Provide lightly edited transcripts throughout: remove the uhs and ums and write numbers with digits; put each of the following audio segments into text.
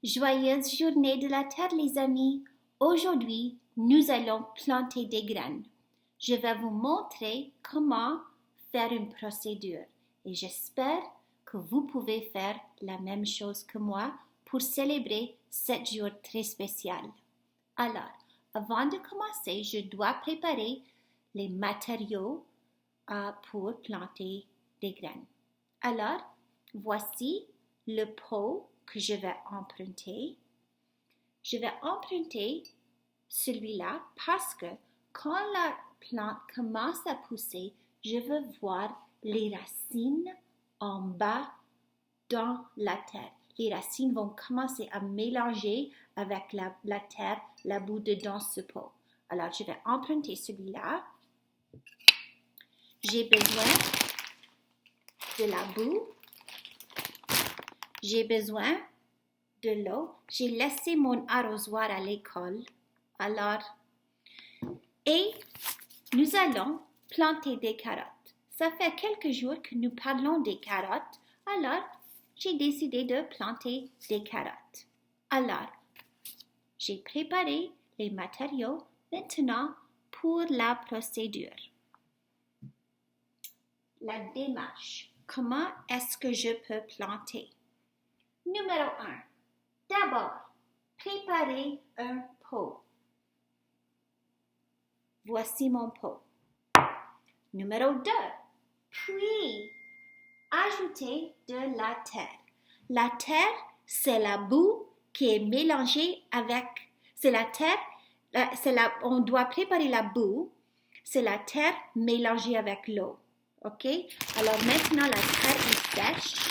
Joyeuse journée de la Terre, les amis. Aujourd'hui, nous allons planter des graines. Je vais vous montrer comment faire une procédure et j'espère que vous pouvez faire la même chose que moi pour célébrer ce jour très spécial. Alors, avant de commencer, je dois préparer les matériaux pour planter des graines. Alors, voici le pot que je vais emprunter. Je vais emprunter celui-là parce que quand la plante commence à pousser, je veux voir les racines en bas dans la terre. Les racines vont commencer à mélanger avec la terre, la boue dans ce pot. Alors, je vais emprunter celui-là. J'ai besoin de la boue. J'ai besoin de l'eau. J'ai laissé mon arrosoir à l'école. Alors, et nous allons planter des carottes. Ça fait quelques jours que nous parlons des carottes. Alors, j'ai décidé de planter des carottes. Alors, j'ai préparé les matériaux maintenant pour la procédure. La démarche. Comment est-ce que je peux planter? Numéro 1. D'abord, préparer un pot. Voici mon pot. Numéro 2. Puis, ajouter de la terre. La terre, c'est la boue qui est mélangée avec... C'est la terre, on doit préparer la boue. C'est la terre mélangée avec l'eau. OK? Alors maintenant, la terre est sèche.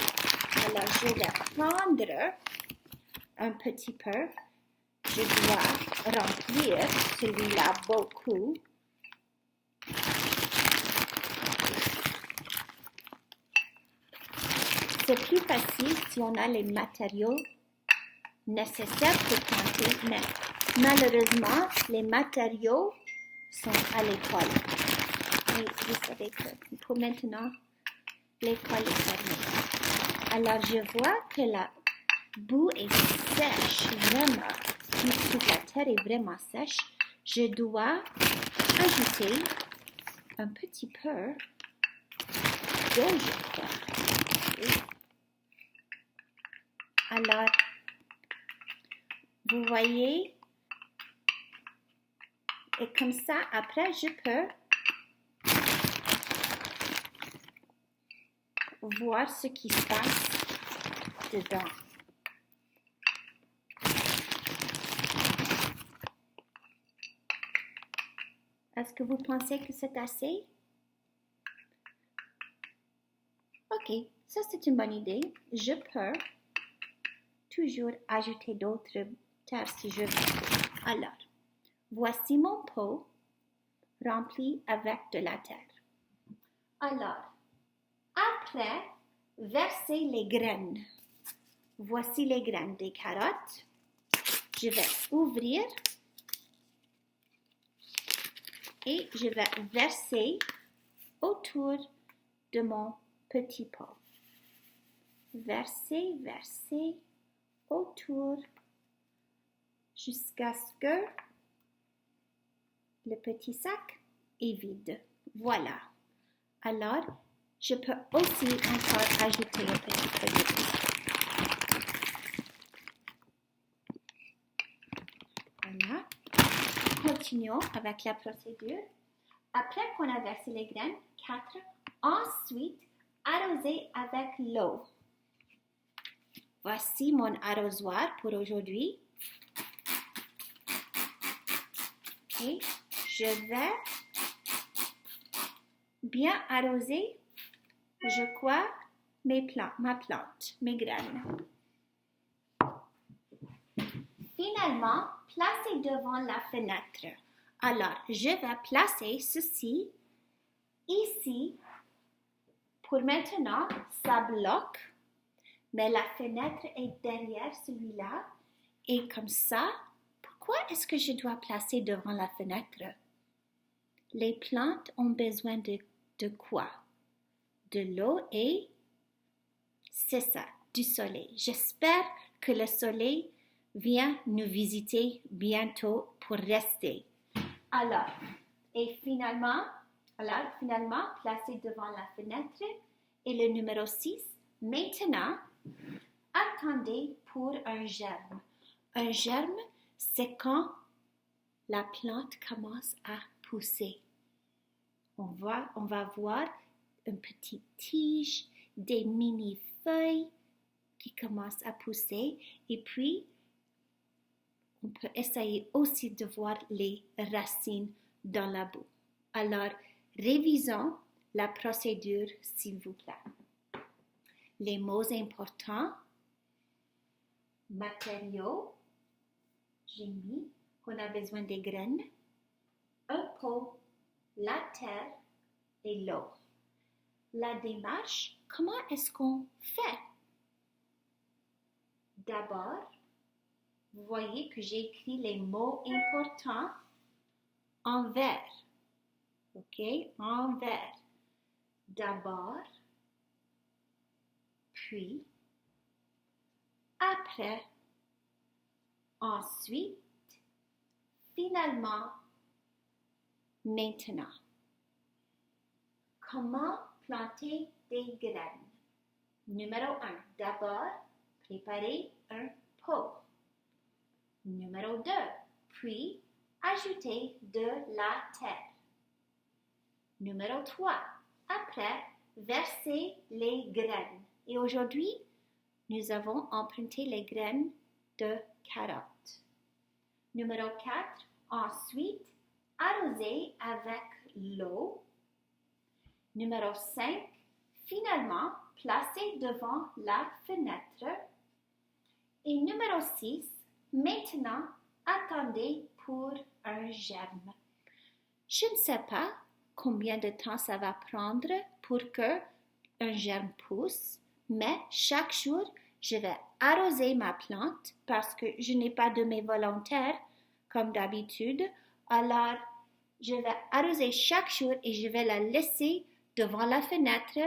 Alors, je vais prendre un petit peu. Je dois remplir celui-là beaucoup. C'est plus facile si on a les matériaux nécessaires pour planter, mais malheureusement, les matériaux sont à l'école. Et vous savez que pour maintenant, l'école est fermée. Alors, je vois que la boue est sèche, vraiment. Toute la terre est vraiment sèche. Je dois ajouter un petit peu d'eau, je crois. Alors, vous voyez, et comme ça, après, je peux voir ce qui se passe dedans. Est-ce que vous pensez que c'est assez? Ok, ça c'est une bonne idée. Je peux toujours ajouter d'autres terres si je veux. Alors, voici mon pot rempli avec de la terre. Alors, après, versez les graines. Voici les graines des carottes. Je vais ouvrir et je vais verser autour de mon petit pot. Verser, verser autour jusqu'à ce que le petit sac est vide. Voilà. Alors, je peux aussi encore ajouter un petit peu de plus. Voilà. Continuons avec la procédure. Après qu'on a versé les graines, 4, ensuite, arroser avec l'eau. Voici mon arrosoir pour aujourd'hui. Et je vais bien arroser, je crois, ma plante, mes graines. Finalement, placez devant la fenêtre. Alors, je vais placer ceci ici. Pour maintenant, ça bloque, mais la fenêtre est derrière celui-là. Et comme ça, pourquoi est-ce que je dois placer devant la fenêtre? Les plantes ont besoin de quoi? De l'eau et c'est ça, du soleil. J'espère que le soleil viens nous visiter bientôt pour rester. Alors, finalement, placé devant la fenêtre. Et le numéro 6, maintenant, attendez pour un germe. Un germe, c'est quand la plante commence à pousser. On va voir une petite tige, des mini-feuilles qui commencent à pousser. Et puis, on peut essayer aussi de voir les racines dans la boue. Alors, révisons la procédure, s'il vous plaît. Les mots importants, matériaux, j'ai mis qu'on a besoin des graines, un pot, la terre et l'eau. La démarche, comment est-ce qu'on fait? D'abord, vous voyez que j'ai écrit les mots importants en vert. OK? En vert. D'abord, puis, après, ensuite, finalement, maintenant. Comment planter des graines? Numéro 1. D'abord, préparer un pot. Numéro 2. Puis, ajouter de la terre. Numéro 3. Après, verser les graines. Et aujourd'hui, nous avons emprunté les graines de carottes. Numéro 4. Ensuite, arroser avec l'eau. Numéro 5. Finalement, placer devant la fenêtre. Et numéro 6. Maintenant, attendez pour un germe. Je ne sais pas combien de temps ça va prendre pour que un germe pousse, mais chaque jour, je vais arroser ma plante parce que je n'ai pas de mes volontaires comme d'habitude. Alors, je vais arroser chaque jour et je vais la laisser devant la fenêtre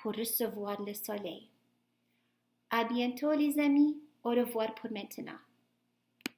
pour recevoir le soleil. À bientôt les amis. Au revoir pour maintenant.